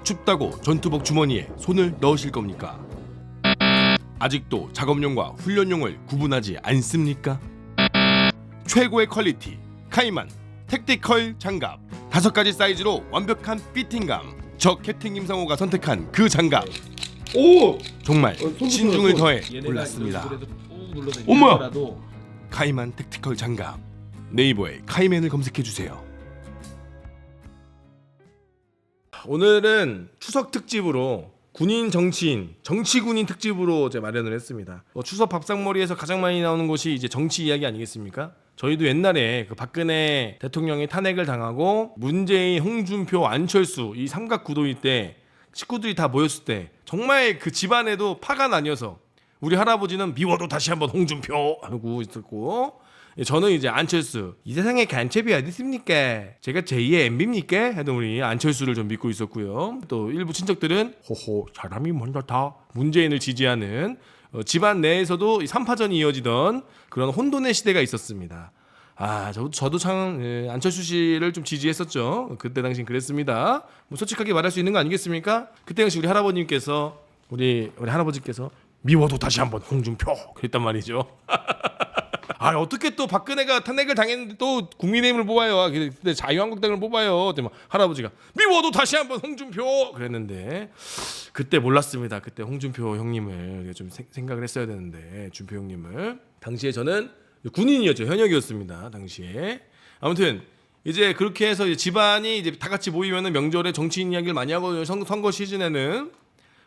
춥다고 전투복 주머니에 손을 넣으실 겁니까? 아직도 작업용과 훈련용을 구분하지 않습니까? 최고의 퀄리티 카이만 택티컬 장갑 5가지 사이즈로 완벽한 피팅감. 저 캡틴 김상호가 선택한 그 장갑. 오! 정말 신중을 더해 골랐습니다. 어머야! 카이만 택티컬 장갑. 네이버에 카이맨을 검색해주세요. 오늘은 추석 특집으로 군인 정치인 정치군인 특집으로 이제 마련을 했습니다. 추석 밥상머리에서 가장 많이 나오는 것이 이제 정치 이야기 아니겠습니까? 저희도 옛날에 그 박근혜 대통령이 탄핵을 당하고 문재인, 홍준표, 안철수 이 삼각구도일 때 식구들이 다 모였을 때 정말 그 집안에도 파가 나뉘어서 우리 할아버지는 미워도 다시 한번 홍준표 하고 있었고, 저는 이제 안철수, 이 세상에 간첩이 어디 있습니까? 제가 제2의 MB입니까? 하던 우리 안철수를 좀 믿고 있었고요. 또 일부 친척들은 호호 사람이 먼저 다 문재인을 지지하는 집안 내에서도 3파전이 이어지던 그런 혼돈의 시대가 있었습니다. 저도 참 안철수 씨를 좀 지지했었죠. 그때 당신 그랬습니다. 뭐 솔직하게 말할 수 있는 거 아니겠습니까? 그때 당시 우리 할아버님께서 우리 할아버지께서 미워도 다시 한번 홍준표 그랬단 말이죠. 어떻게 또 박근혜가 탄핵을 당했는데 또 국민의힘을 뽑아요. 근데 자유한국당을 뽑아요. 막 할아버지가 미워도 다시 한번 홍준표 그랬는데 그때 몰랐습니다. 그때 홍준표 형님을 좀 생각을 했어야 되는데, 준표 형님을. 당시에 저는 군인이었죠. 현역이었습니다. 당시에. 아무튼 이제 그렇게 해서 이제 집안이 이제 다 같이 모이면은 명절에 정치인 이야기를 많이 하고, 선거 시즌에는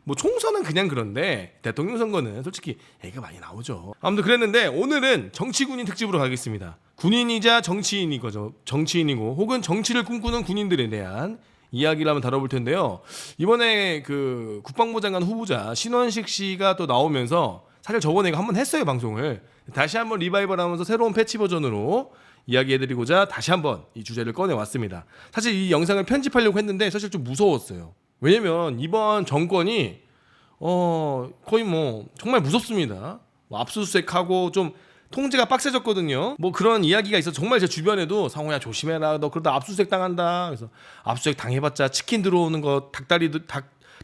뭐 총선은 그냥 그런데 대통령 선거는 솔직히 얘기가 많이 나오죠. 아무튼 그랬는데 오늘은 정치군인 특집으로 가겠습니다. 군인이자 정치인이고 혹은 정치를 꿈꾸는 군인들에 대한 이야기를 한번 다뤄볼 텐데요. 이번에 그 국방부 장관 후보자 신원식 씨가 또 나오면서 사실 저번에 한번 했어요, 방송을. 다시 한번 리바이벌하면서 새로운 패치 버전으로 이야기해드리고자 다시 한번 이 주제를 꺼내왔습니다. 사실 이 영상을 편집하려고 했는데 사실 좀 무서웠어요. 왜냐면 이번 정권이 거의 뭐 정말 무섭습니다. 뭐 압수수색하고 좀 통제가 빡세졌거든요. 뭐 그런 이야기가 있어서 정말 제 주변에도 상호야 조심해라, 너 그러다 압수수색 당한다. 그래서 압수수색 당해봤자 치킨 들어오는 거,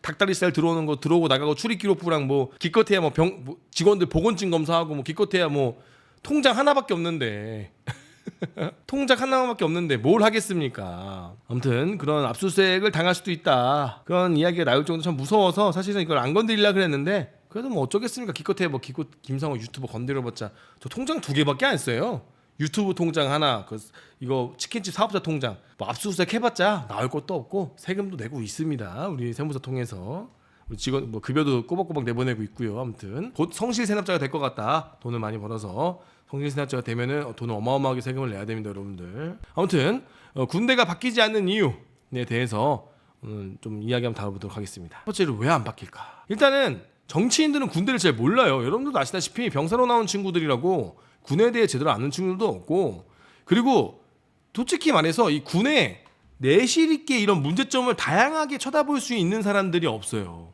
닭다리살 들어오는 거 들어오고 나가고 출입기록부랑 뭐 기껏해야 뭐 직원들 보건증 검사하고 뭐 기껏해야 뭐 통장 하나밖에 없는데 통장 하나밖에 없는데 뭘 하겠습니까? 아무튼 그런 압수수색을 당할 수도 있다, 그런 이야기가 나올 정도 참 무서워서 사실은 이걸 안 건드리려고 그랬는데, 그래도 뭐 어쩌겠습니까? 기껏해 뭐 김상호 유튜버 건드려봤자 저 통장 2개밖에 안 써요. 유튜브 통장 하나, 이거 치킨집 사업자 통장, 뭐 압수수색 해봤자 나올 것도 없고 세금도 내고 있습니다. 우리 세무서 통해서 우리 직원 뭐 급여도 꼬박꼬박 내보내고 있고요. 아무튼 곧 성실 세납자가 될 것 같다. 돈을 많이 벌어서 성실 세납자가 되면은 돈을 어마어마하게 세금을 내야 됩니다, 여러분들. 아무튼 군대가 바뀌지 않는 이유에 대해서 오늘 좀 이야기 한번 다뤄보도록 하겠습니다. 첫 번째로 왜 안 바뀔까? 일단은 정치인들은 군대를 잘 몰라요. 여러분들도 아시다시피 병사로 나온 친구들이라고 군에 대해 제대로 아는 친구들도 없고, 그리고 솔직히 말해서 이 군에 내실 있게 이런 문제점을 다양하게 쳐다볼 수 있는 사람들이 없어요.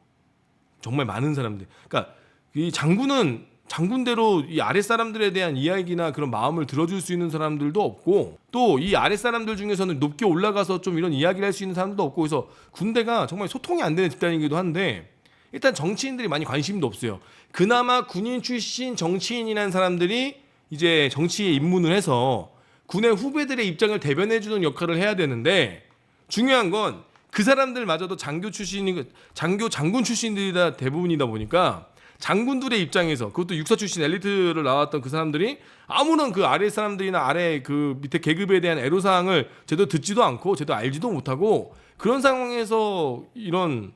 정말 많은 사람들. 그러니까 이 장군은 장군대로 이 아랫사람들에 대한 이야기나 그런 마음을 들어줄 수 있는 사람들도 없고, 또 이 아랫사람들 중에서는 높게 올라가서 좀 이런 이야기를 할 수 있는 사람도 없고, 그래서 군대가 정말 소통이 안 되는 집단이기도 한데, 일단 정치인들이 많이 관심도 없어요. 그나마 군인 출신 정치인이라는 사람들이 이제 정치에 입문을 해서 군의 후배들의 입장을 대변해주는 역할을 해야 되는데, 중요한 건 그 사람들마저도 장군 출신들이다 대부분이다 보니까 장군들의 입장에서, 그것도 육사 출신 엘리트를 나왔던 그 사람들이 아무런 그 아래 사람들이나 아래 그 밑에 계급에 대한 애로사항을 제대로 듣지도 않고 제대로 알지도 못하고, 그런 상황에서 이런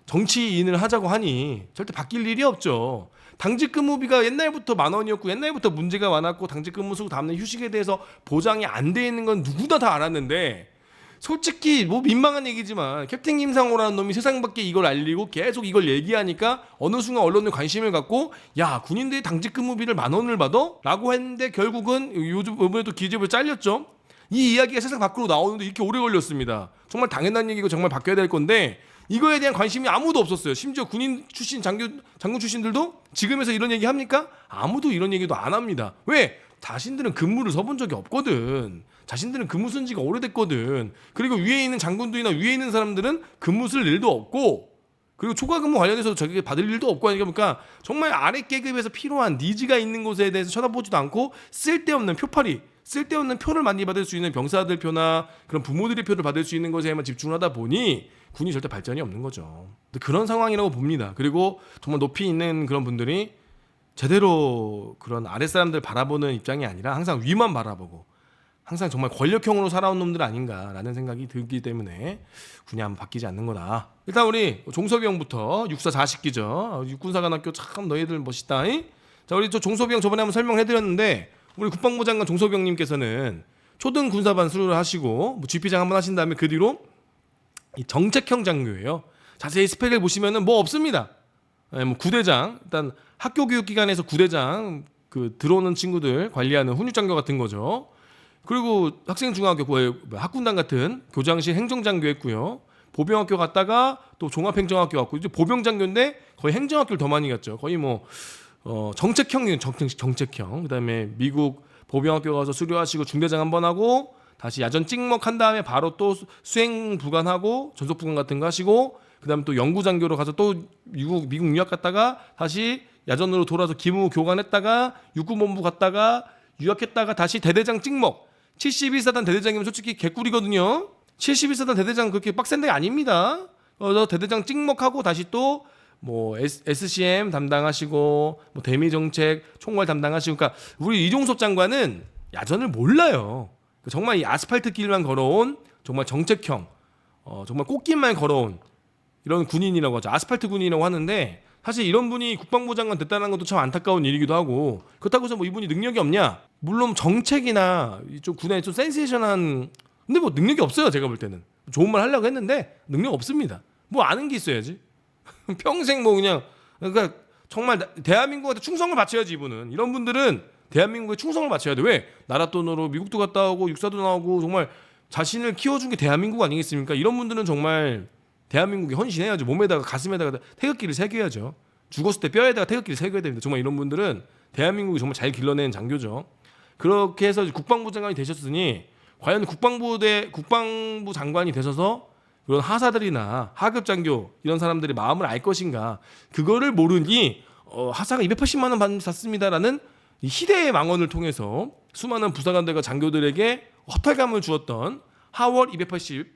정치인을 하자고 하니 절대 바뀔 일이 없죠. 당직 근무비가 옛날부터 10,000원이었고 옛날부터 문제가 많았고, 당직 근무 쓰고 다음날 휴식에 대해서 보장이 안 돼 있는 건 누구나 다 알았는데, 솔직히 뭐 민망한 얘기지만 캡틴 김상호라는 놈이 세상 밖에 이걸 알리고 계속 이걸 얘기하니까 어느 순간 언론에 관심을 갖고, 야, 군인들이 당직 근무비를 10,000원을 받아? 라고 했는데 결국은 이번에도 기재부에 잘렸죠. 이 이야기가 세상 밖으로 나오는데 이렇게 오래 걸렸습니다. 정말 당연한 얘기고 정말 바뀌어야 될 건데, 이거에 대한 관심이 아무도 없었어요. 심지어 군인 출신 장군 출신들도 지금에서 이런 얘기 합니까? 아무도 이런 얘기도 안 합니다. 왜? 자신들은 근무를 서본 적이 없거든. 자신들은 근무 쓴 지가 오래됐거든. 그리고 위에 있는 장군들이나 위에 있는 사람들은 근무 쓸 일도 없고, 그리고 초과 근무 관련해서 저게 받을 일도 없고 하니까 그러니까 정말 아래 계급에서 필요한 니즈가 있는 곳에 대해서 쳐다보지도 않고 쓸데없는 표팔이, 쓸데없는 표를 많이 받을 수 있는 병사들 표나 그런 부모들의 표를 받을 수 있는 것에만 집중하다 보니 군이 절대 발전이 없는 거죠. 그런 상황이라고 봅니다. 그리고 정말 높이 있는 그런 분들이 제대로 그런 아랫사람들 바라보는 입장이 아니라 항상 위만 바라보고 항상 정말 권력형으로 살아온 놈들 아닌가라는 생각이 들기 때문에 군이 아마 바뀌지 않는 거다. 일단 우리 종섭이 형부터 육사 자식기죠. 육군사관학교 참 너희들 멋있다. 자, 우리 저 종섭이 형 저번에 한번 설명해드렸는데 우리 국방부 장관 종섭이 형님께서는 초등 군사반 수료를 하시고 뭐 GP장 한번 하신 다음에 그 뒤로 이 정책형 장교예요. 자세히 스펙을 보시면은 뭐 없습니다. 뭐 구대장, 일단 학교 교육기관에서 구대장 그 들어오는 친구들 관리하는 훈육장교 같은 거죠. 그리고 학생중학교 학군단 같은 교장실 행정장교 했고요. 보병학교 갔다가 또 종합행정학교 갔고 이제 보병장교인데 거의 행정학교를 더 많이 갔죠. 거의 뭐 정책형 그다음에 미국 보병학교 가서 수료하시고 중대장 한번 하고 다시 야전 찍먹한 다음에 바로 또 수행 부관하고 전속 부관 같은 거 하시고 그다음에 또 연구장교로 가서 또 미국 유학 갔다가 다시 야전으로 돌아서 기무 교관했다가 육군본부 갔다가 유학했다가 다시 대대장 찍먹. 71사단 대대장이면 솔직히 개꿀이거든요. 71사단 대대장 그렇게 빡센 데 아닙니다. 대대장 찍먹하고 다시 또 뭐 SCM 담당하시고 뭐 대미정책 총괄 담당하시고 그러니까 우리 이종섭 장관은 야전을 몰라요. 정말 이 아스팔트 길만 걸어온 정말 정책형 정말 꽃길만 걸어온 이런 군인이라고 하죠. 아스팔트 군인이라고 하는데 사실 이런 분이 국방부 장관 됐다는 것도 참 안타까운 일이기도 하고 그렇다고 해서 뭐 이분이 능력이 없냐? 물론 정책이나 이쪽 군에 좀 센세이션한 근데 뭐 능력이 없어요. 제가 볼 때는 좋은 말 하려고 했는데 능력 없습니다. 뭐 아는 게 있어야지. 평생 뭐 그냥 그러니까 정말 대한민국한테 충성을 바쳐야지 이분은. 이런 분들은 대한민국에 충성을 바쳐야 돼. 왜? 나라 돈으로 미국도 갔다 오고 육사도 나오고 정말 자신을 키워준 게 대한민국 아니겠습니까? 이런 분들은 정말 대한민국에 헌신해야죠. 몸에다가 가슴에다가 태극기를 새겨야죠. 죽었을 때 뼈에다가 태극기를 새겨야 됩니다. 정말 이런 분들은 대한민국이 정말 잘 길러낸 장교죠. 그렇게 해서 국방부 장관이 되셨으니 과연 국방부 장관이 되셔서 그런 하사들이나 하급 장교 이런 사람들의 마음을 알 것인가? 그거를 모르니 하사가 280만 원 받습니다라는 이 희대의 망언을 통해서 수많은 부사관들과 장교들에게 허탈감을 주었던 하월 280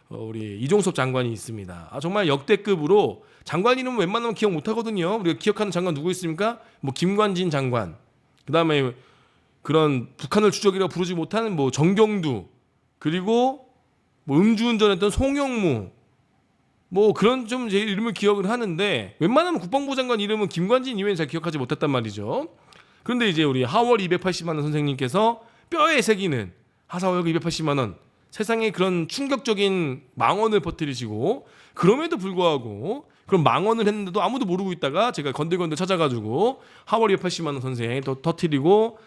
우리 이종섭 장관이 있습니다. 정말 역대급으로 장관 이름은 웬만하면 기억 못하거든요. 우리가 기억하는 장관 누구 있습니까? 뭐 김관진 장관, 그 다음에 그런 북한을 주적이라고 부르지 못하는 뭐 정경두, 그리고 뭐 음주운전했던 송영무, 뭐 그런 좀 제 이름을 기억을 하는데 웬만하면 국방부 장관 이름은 김관진 이외에는 잘 기억하지 못했단 말이죠. 그런데 이제 우리 하월 280만 원 선생님께서 뼈에 새기는 하사월급 280만 원 세상에 그런 충격적인 망언을 퍼뜨리시고 그럼에도 불구하고 그런 망언을 했는데도 아무도 모르고 있다가 제가 건들건들 찾아가지고 하월 280만 원 선생 터뜨리고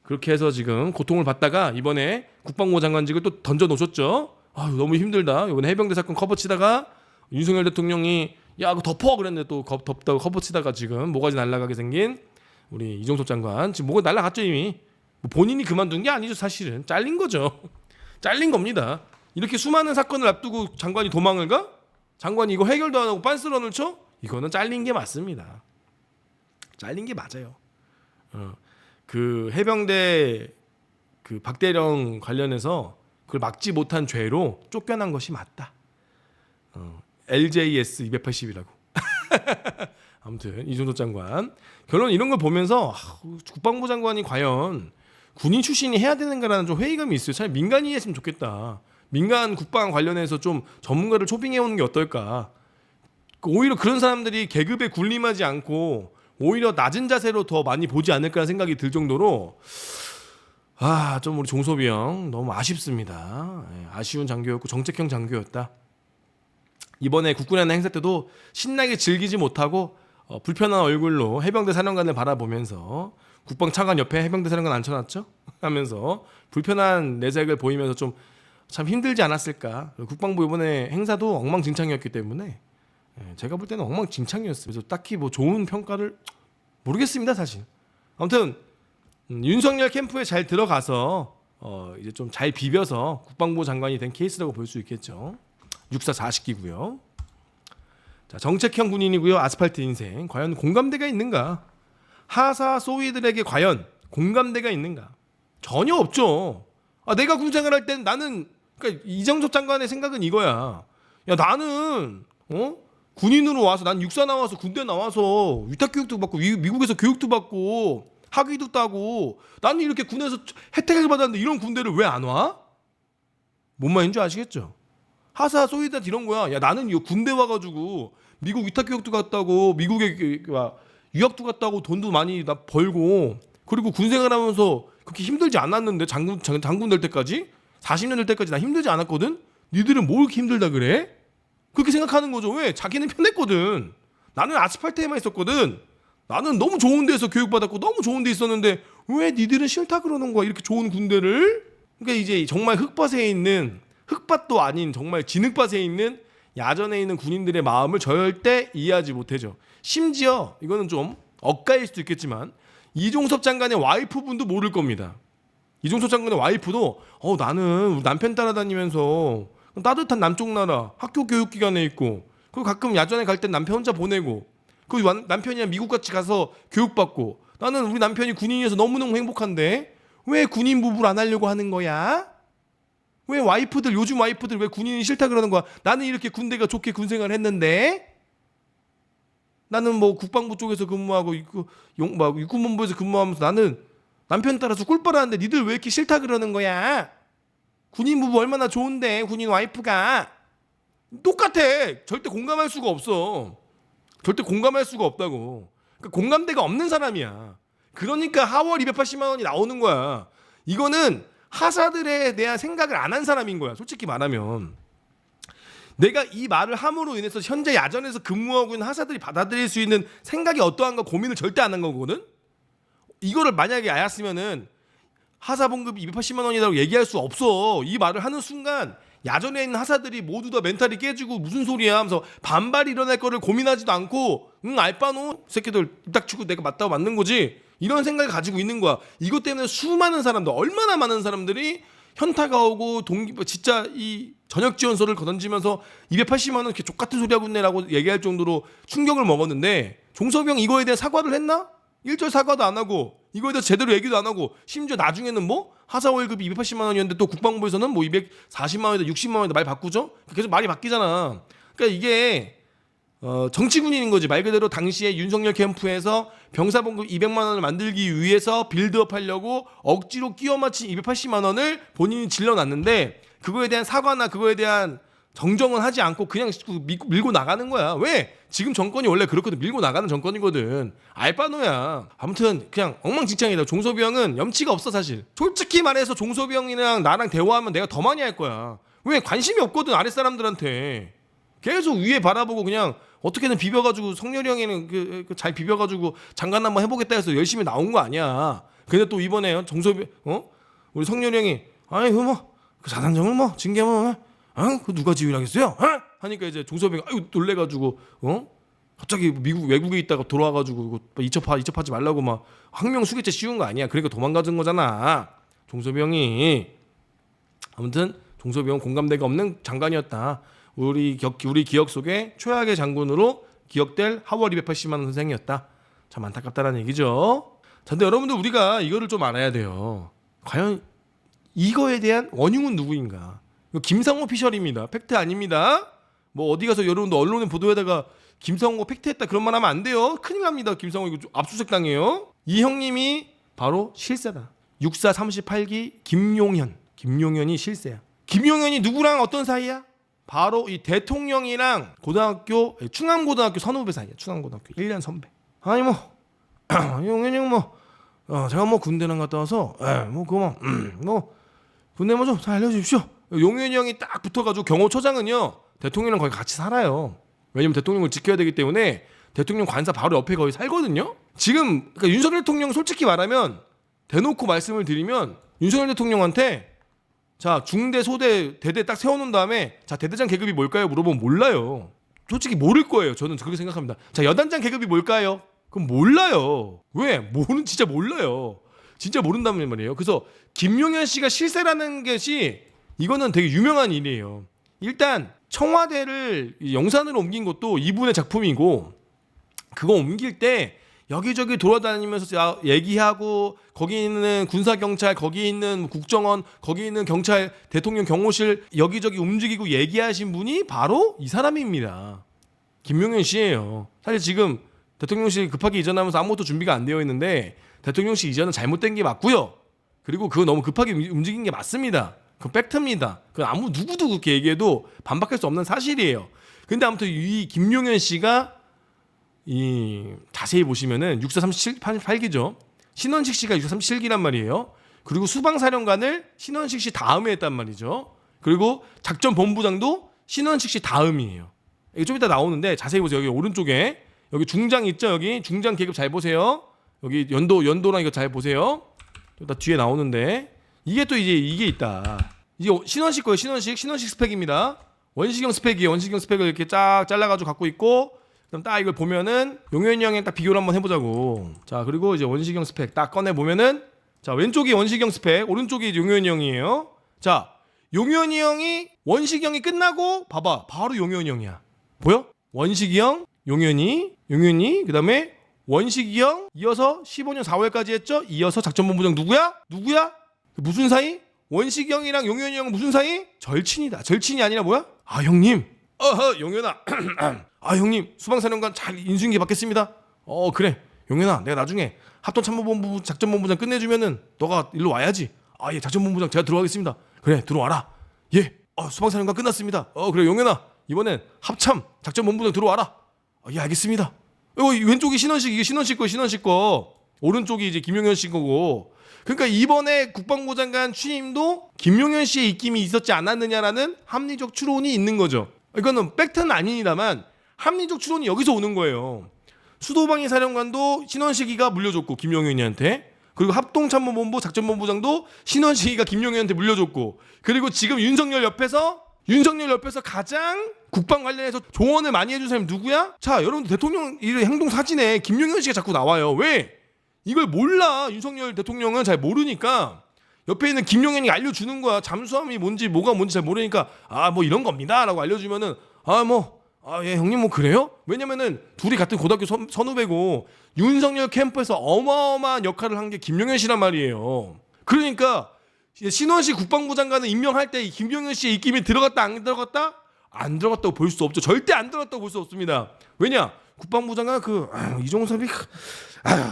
그렇게 해서 지금 고통을 받다가 이번에 국방부 장관직을 또 던져 놓으셨죠. 너무 힘들다. 이번에 해병대 사건 커버치다가 윤석열 대통령이 야 그거 덮어 그랬는데 또 덮다고 커버치다가 지금 모가지 날아가게 생긴 우리 이종섭 장관 지금 모가 날아갔죠 이미. 뭐 본인이 그만둔 게 아니죠 사실은. 잘린 거죠. 잘린 겁니다. 이렇게 수많은 사건을 앞두고 장관이 도망을 가? 장관이 이거 해결도 안 하고 빤스런을 쳐? 이거는 잘린 게 맞습니다. 잘린 게 맞아요. 그 해병대 그 박대령 관련해서 그걸 막지 못한 죄로 쫓겨난 것이 맞다. LJS 280이라고. 아무튼 이종섭 장관 결론 이런 걸 보면서 국방부 장관이 과연 군인 출신이 해야 되는가라는 좀 회의감이 있어요. 차라리 민간인이 했으면 좋겠다. 민간 국방 관련해서 좀 전문가를 초빙해 오는 게 어떨까. 오히려 그런 사람들이 계급에 군림하지 않고 오히려 낮은 자세로 더 많이 보지 않을까 생각이 들 정도로 좀 우리 종섭이 형 너무 아쉽습니다. 아쉬운 장교였고 정책형 장교였다. 이번에 국군의 행사 때도 신나게 즐기지 못하고 불편한 얼굴로 해병대 사령관을 바라보면서 국방 차관 옆에 해병대 사령관 앉혀놨죠? 하면서 불편한 내색을 보이면서 좀 참 힘들지 않았을까. 국방부 이번에 행사도 엉망진창이었기 때문에 제가 볼 때는 엉망진창이었어요. 그래서 딱히 뭐 좋은 평가를 모르겠습니다 사실. 아무튼 윤석열 캠프에 잘 들어가서 이제 좀 잘 비벼서 국방부 장관이 된 케이스라고 볼 수 있겠죠. 육사 40기고요. 자, 정책형 군인이고요. 아스팔트 인생. 과연 공감대가 있는가? 하사 소위들에게 과연 공감대가 있는가? 전혀 없죠. 내가 군생활 할 땐 나는, 그러니까 이정섭 장관의 생각은 이거야. 야, 나는 군인으로 와서, 난 육사 나와서 군대 나와서 위탁 교육도 받고 미국에서 교육도 받고 학위도 따고 나는 이렇게 군에서 혜택을 받았는데 이런 군대를 왜 안 와? 뭔 말인 줄 아시겠죠? 하사 소위들한테 이런 거야. 야, 나는 이 군대 와가지고 미국 위탁 교육도 갔다고 미국에 유학도 갔다고 돈도 많이 나 벌고 그리고 군생활하면서 그렇게 힘들지 않았는데 장군 될 때까지 40년 될 때까지 나 힘들지 않았거든. 니들은 뭘 이렇게 힘들다 그래? 그렇게 생각하는 거죠. 왜? 자기는 편했거든. 나는 아스팔트에만 있었거든. 나는 너무 좋은 데서 교육받았고 너무 좋은 데 있었는데 왜 니들은 싫다 그러는 거야? 이렇게 좋은 군대를? 그러니까 이제 정말 흙밭에 있는, 흙밭도 아닌 정말 진흙밭에 있는 야전에 있는 군인들의 마음을 절대 이해하지 못하죠. 심지어 이거는 좀 억가일 수도 있겠지만 이종섭 장관의 와이프분도 모를 겁니다. 이종섭 장관의 와이프도 나는 우리 남편 따라다니면서 따뜻한 남쪽 나라 학교 교육기관에 있고 그리고 가끔 야전에 갈 땐 남편 혼자 보내고 그 남편이랑 미국 같이 가서 교육받고 나는 우리 남편이 군인이어서 너무너무 행복한데 왜 군인 부부를 안 하려고 하는 거야? 왜 와이프들, 요즘 와이프들 왜 군인이 싫다 그러는 거야? 나는 이렇게 군대가 좋게 군생활 했는데 나는 뭐 국방부 쪽에서 근무하고 육군본부에서 근무하면서 나는 남편 따라서 꿀 빨았는데 니들 왜 이렇게 싫다 그러는 거야? 군인 부부 얼마나 좋은데 군인 와이프가 똑같아. 절대 공감할 수가 없어. 절대 공감할 수가 없다고. 그러니까 공감대가 없는 사람이야. 그러니까 하월 280만 원이 나오는 거야. 이거는 하사들에 대한 생각을 안 한 사람인 거야. 솔직히 말하면. 내가 이 말을 함으로 인해서 현재 야전에서 근무하고 있는 하사들이 받아들일 수 있는 생각이 어떠한가 고민을 절대 안 한 거거든. 이거를 만약에 알았으면은 하사 봉급이 280만 원이라고 얘기할 수 없어. 이 말을 하는 순간 야전에 있는 하사들이 모두 다 멘탈이 깨지고 무슨 소리야 하면서 반발이 일어날 거를 고민하지도 않고 알바노 새끼들 딱 치고 내가 맞다고 맞는 거지 이런 생각을 가지고 있는 거야. 이것 때문에 수많은 사람들, 얼마나 많은 사람들이 현타가 오고 진짜 이 전역 지원서를 던지면서 280만 원 이렇게 족같은 소리 하고 있네라고 얘기할 정도로 충격을 먹었는데 종섭이 형 이거에 대해 사과를 했나? 1절 사과도 안 하고 이거에 대해서 제대로 얘기도 안 하고 심지어 나중에는 뭐 하사 월급이 280만 원이었는데 또 국방부에서는 뭐 240만 원에다 60만 원에다 말 바꾸죠? 계속 말이 바뀌잖아. 그러니까 이게 정치군인인 거지. 말 그대로 당시에 윤석열 캠프에서 병사봉급 200만 원을 만들기 위해서 빌드업 하려고 억지로 끼워 맞힌 280만 원을 본인이 질러놨는데 그거에 대한 사과나 그거에 대한 정정은 하지 않고 그냥 밀고 나가는 거야. 왜? 지금 정권이 원래 그렇거든. 밀고 나가는 정권이거든. 알바노야. 아무튼 그냥 엉망진창이다. 종섭이 형은 염치가 없어 사실. 솔직히 말해서 종섭이 형이랑 나랑 대화하면 내가 더 많이 할 거야. 왜? 관심이 없거든 아랫사람들한테. 계속 위에 바라보고 그냥 어떻게든 비벼가지고 성렬이 형이는 잘 비벼가지고 장관 한번 해보겠다 해서 열심히 나온 거 아니야. 근데 또 이번에 종섭이 우리 성렬이 형이 아니 그 자산정을 징계하면 그 누가 지휘하겠어요? 하니까 이제 종섭이가 놀래가지고 갑자기 미국 외국에 있다가 돌아와가지고 이첩하지 말라고 막 항명 수개체 씌운 거 아니야. 그러니까 도망가는 거잖아. 종섭이 형이. 아무튼 종섭이 형 공감대가 없는 장관이었다. 우리 기억 속에 최악의 장군으로 기억될 하월 280만 원 선생이었다. 참 안타깝다라는 얘기죠. 자, 근데 여러분들 우리가 이거를 좀 알아야 돼요. 과연 이거에 대한 원흉은 누구인가? 김상호 피셜입니다. 팩트 아닙니다. 뭐 어디 가서 여러분들 언론에 보도에다가 김상호가 팩트했다 그런 말 하면 안 돼요. 큰일 납니다. 김상호 이거 압수수색 당해요. 이 형님이 바로 실세다. 육사 38기 김용현이 실세야. 김용현이 누구랑 어떤 사이야? 바로 이 대통령이랑 충암고등학교 선후배 사이야. 충암고등학교 1년 선배. 아니 용현이 형 제가 군대랑 갔다 와서 군대 좀 잘 알려주십시오. 용현이 형이 딱 붙어가지고 경호처장은요 대통령이랑 거의 같이 살아요. 왜냐면 대통령을 지켜야 되기 때문에 대통령 관사 바로 옆에 거의 살거든요. 지금 그러니까 윤석열 대통령 솔직히 말하면 대놓고 말씀을 드리면 윤석열 대통령한테 자 중대 소대 대대 딱 세워놓은 다음에 자 대대장 계급이 뭘까요? 물어보면 몰라요. 솔직히 모를 거예요. 저는 그렇게 생각합니다. 자 여단장 계급이 뭘까요? 그럼 몰라요. 왜? 진짜 몰라요. 진짜 모른다는 말이에요. 그래서 김용현 씨가 실세라는 것이 이거는 되게 유명한 일이에요. 일단 청와대를 용산으로 옮긴 것도 이분의 작품이고, 그거 옮길 때 여기저기 돌아다니면서 얘기하고, 거기 있는 군사경찰, 거기 있는 국정원, 거기 있는 경찰, 대통령 경호실 여기저기 움직이고 얘기하신 분이 바로 이 사람입니다. 김용현 씨예요. 사실 지금 대통령실 급하게 이전하면서 아무것도 준비가 안 되어 있는데 대통령실 이전은 잘못된 게 맞고요. 그리고 그거 너무 급하게 움직인 게 맞습니다. 그건 팩트입니다. 그 누구도 그렇게 얘기해도 반박할 수 없는 사실이에요. 근데 아무튼 이 김용현 씨가 이 자세히 보시면은 육사 38기죠. 신원식 씨가 육사 37기란 말이에요. 그리고 수방사령관을 신원식 씨 다음에 했단 말이죠. 그리고 작전본부장도 신원식 씨 다음이에요. 이게 좀 이따 나오는데 자세히 보세요. 여기 오른쪽에 여기 중장 있죠. 여기 중장 계급 잘 보세요. 여기 연도랑 이거 잘 보세요. 또 뒤에 나오는데 이게 또 이제 이게 있다. 이게 신원식 거예요. 신원식 스펙입니다. 원시경 스펙이에요. 원시경 스펙을 이렇게 쫙 잘라가지고 갖고 있고, 그럼 딱 이걸 보면은 용현이 형이랑 딱 비교를 한번 해보자고. 자, 그리고 이제 원시경 스펙 딱 꺼내 보면은, 자, 왼쪽이 원시경 스펙, 오른쪽이 용현이 형이에요. 자, 용현이 형이 원시경이 끝나고 봐봐, 바로 용현이 형이야. 보여? 원식이 형, 용현이, 그다음에 원식이 형, 이어서 15년 4월까지 했죠. 이어서 작전본부장 누구야? 무슨 사이? 원식이 형이랑 용현이 형은 무슨 사이? 절친이다. 절친이 아니라 뭐야? 아, 형님. 용현아. 아, 형님, 수방사령관 잘 인수인계 받겠습니다. 그래. 용현아, 내가 나중에 합동참모본부 작전본부장 끝내주면은 너가 일로 와야지. 아, 예, 작전본부장 제가 들어가겠습니다. 그래, 들어와라. 예. 수방사령관 끝났습니다. 그래, 용현아, 이번엔 합참 작전본부장 들어와라. 예, 알겠습니다. 왼쪽이 신원식, 이게 신원식 거. 오른쪽이 이제 김용현 씨 거고. 그러니까 이번에 국방부 장관 취임도 김용현 씨의 입김이 있었지 않았느냐라는 합리적 추론이 있는 거죠. 이거는 팩트는 아닙니다만 합리적 추론이 여기서 오는 거예요. 수도방위 사령관도 신원식이가 물려줬고 김용현이한테, 그리고 합동참모본부 작전본부장도 신원식이가 김용현한테 물려줬고, 그리고 지금 윤석열 옆에서 가장 국방 관련해서 조언을 많이 해준 사람이 누구야? 자, 여러분들 대통령 행동 사진에 김용현 씨가 자꾸 나와요. 왜? 이걸 몰라. 윤석열 대통령은 잘 모르니까 옆에 있는 김용현이 알려주는 거야. 잠수함이 뭔지 뭐가 뭔지 잘 모르니까 뭐 이런 겁니다 라고 알려주면은 예, 형님 뭐 그래요? 왜냐면은 둘이 같은 고등학교 선후배고 윤석열 캠프에서 어마어마한 역할을 한 게 김용현 씨란 말이에요. 그러니까 신원식 국방부 장관을 임명할 때 김용현 씨의 입김이 들어갔다 안 들어갔다? 안 들어갔다고 볼 수 없죠. 절대 안 들어갔다고 볼 수 없습니다. 왜냐? 국방부 장관 이종섭이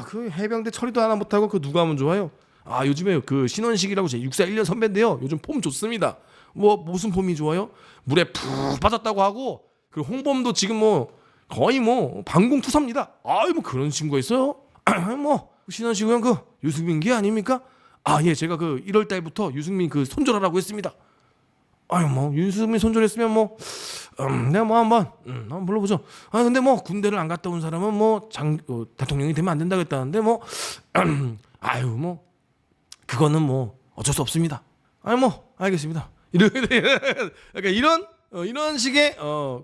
그 해병대 처리도 하나 못하고 누가 하면 좋아요? 요즘에 그 신원식이라고 제 육사 1년 선배인데요. 요즘 폼 좋습니다. 무슨 폼이 좋아요? 물에 푹 빠졌다고 하고, 그리고 홍범도 지금 거의 방공투사입니다. 뭐 그런 친구가 있어요? 신원식 형 유승민기 아닙니까? 예, 제가 1월 달부터 유승민 손절하라고 했습니다. 유승민 손절했으면 내가 한번 불러보죠. 근데 군대를 안 갔다 온 사람은 대통령이 되면 안 된다고 했다는데 그거는 어쩔 수 없습니다. 알겠습니다. 이런 식의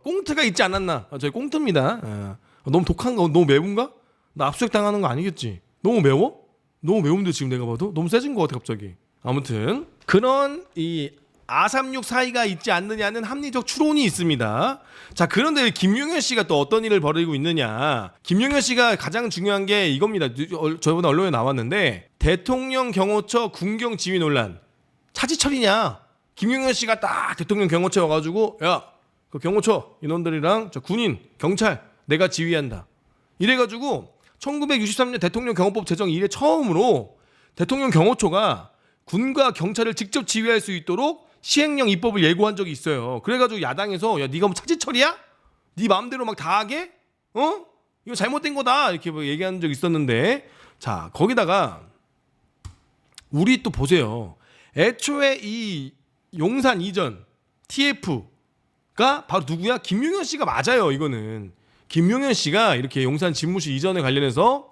꽁트가 있지 않았나? 저희 꽁트입니다. 너무 독한 거, 너무 매운가? 나 압수수색 당하는 거 아니겠지? 너무 매워? 너무 매운데 지금 내가 봐도 너무 세진 것 같아 갑자기. 아무튼 그런 이 아36 사이가 있지 않느냐는 합리적 추론이 있습니다. 자, 그런데 김용현 씨가 또 어떤 일을 벌이고 있느냐? 김용현 씨가 가장 중요한 게 이겁니다. 저번에 언론에 나왔는데 대통령 경호처 군경 지휘 논란. 차지철이냐? 김용현 씨가 딱 대통령 경호처에 와가지고 그 경호처 인원들이랑 저 군인, 경찰 내가 지휘한다. 이래가지고 1963년 대통령 경호법 제정 이래 처음으로 대통령 경호처가 군과 경찰을 직접 지휘할 수 있도록 시행령 입법을 예고한 적이 있어요. 그래가지고 야당에서 네가 차지철이야? 네 마음대로 막 다 하게? 이거 잘못된 거다 이렇게 얘기한 적이 있었는데, 자, 거기다가 우리 또 보세요. 애초에 이 용산 이전 TF가 바로 누구야? 김용현 씨가 맞아요. 이거는 김용현 씨가 이렇게 용산 집무실 이전에 관련해서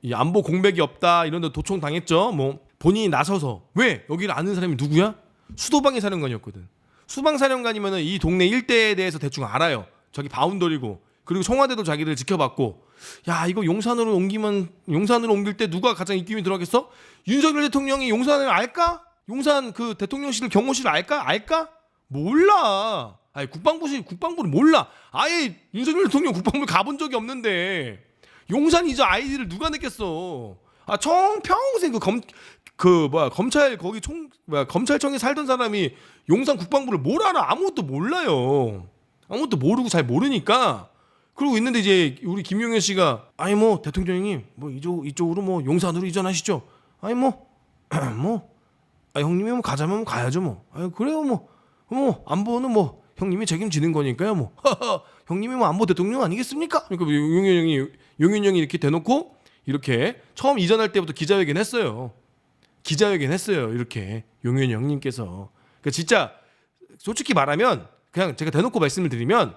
이 안보 공백이 없다 이런 데 도청 당했죠. 본인이 나서서. 왜? 여기를 아는 사람이 누구야? 수도방위 사령관이었거든. 수방사령관이면은 이 동네 일대에 대해서 대충 알아요. 저기 바운더리고, 그리고 청와대도 자기들 지켜봤고, 야 이거 용산으로 옮길 때 누가 가장 입김이 들어가겠어? 윤석열 대통령이 용산을 알까? 용산 그 대통령실 경호실을 알까? 몰라. 아니 국방부를 몰라. 아예 윤석열 대통령 국방부 가본 적이 없는데 용산 이저 아이디를 누가 냈겠어? 아 평생 검찰 거기 검찰청에 살던 사람이 용산 국방부를 뭘 알아? 아무것도 몰라요. 아무것도 모르고 잘 모르니까 그러고 있는데 이제 우리 김용현 씨가 아니 뭐 대통령님 뭐 이쪽으로 뭐 용산으로 이전하시죠. 아니 뭐 형님이 뭐 가자면 가야죠 뭐. 아니 그래요 뭐 안보는 뭐 형님이 책임지는 거니까요 뭐. 형님이 뭐 안보 대통령 아니겠습니까? 그러니까 용현 형이 이렇게 대놓고 이렇게 처음 이전할 때부터 기자회견 했어요. 이렇게 용현 형님께서. 그러니까 진짜 솔직히 말하면 그냥 제가 대놓고 말씀을 드리면